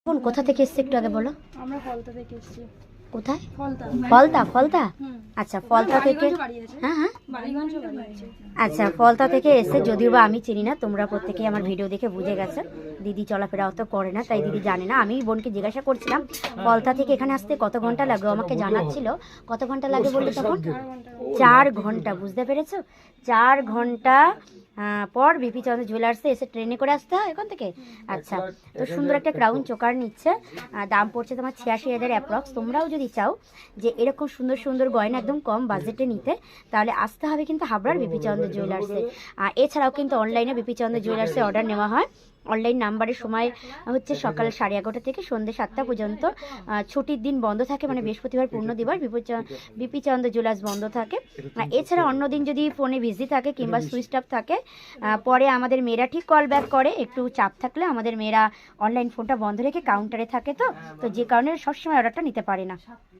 কোন কোথা থেকে এসছে একটু আগে বলো। আমরা ফলতা থেকে এসেছি। কোথায়? ফলতা। ফলতা। ফলতা হুম। আচ্ছা ফলতা থেকে। বাড়িগঞ্জে বাড়ি আছে। হ্যাঁ হ্যাঁ বাড়িগঞ্জে বাড়ি আছে। আচ্ছা ফলতা থেকে এসে, যদিও বা আমি চিনি না, তোমরা প্রত্যেকেই আমার ভিডিও দেখে বুঝে গেছো দিদি চলাফেরা অত করে না, তাই দিদি জানে না। আমি বোনকে জিজ্ঞাসা করছিলাম ফলতা থেকে এখানে আসতে কত ঘন্টা লাগবে, আমাকে জানাচ্ছিল কত ঘন্টা লাগে বললে তখন 4 ঘন্টা। বুঝতে পেরেছো? 4 ঘন্টা পর বিপি চন্দ্র জুয়েলার্সে এসে ট্রেনে করে আসতে হয় এখান থেকে। আচ্ছা, তো সুন্দর একটা ক্রাউন চোকার নিচ্ছে, দাম পড়ছে তোমার 86,000 অ্যাপ্রক্স। তোমরাও যদি চাও যে এরকম সুন্দর সুন্দর গয়না একদম কম বাজেটে নিতে, তাহলে আসতে হবে কিন্তু হাবড়ার বিপি চন্দ্র জুয়েলার্সে। এছাড়াও কিন্তু অনলাইনে বিপি চন্দ্র জুয়েলার্সে অর্ডার নেওয়া হয়। অনলাইন নাম্বারের সময় হচ্ছে সকাল 11:30 থেকে সন্ধ্যে 7টা পর্যন্ত। ছুটির দিন বন্ধ থাকে, মানে বৃহস্পতিবার পূর্ণ দিবস বিপি চন্দ্র জুয়েলার্স বন্ধ থাকে। এছাড়া অন্য দিন যদি ফোনে বিজি থাকে কিংবা সুইচ অফ থাকে, পরে আমাদের মেয়েরা ঠিক কল ব্যাক করে। একটু চাপ থাকলে আমাদের মেয়েরা অনলাইন ফোনটা বন্ধ রেখে কাউন্টারে থাকে, তো যে কারণে সবসময় অর্ডারটা নিতে পারে না।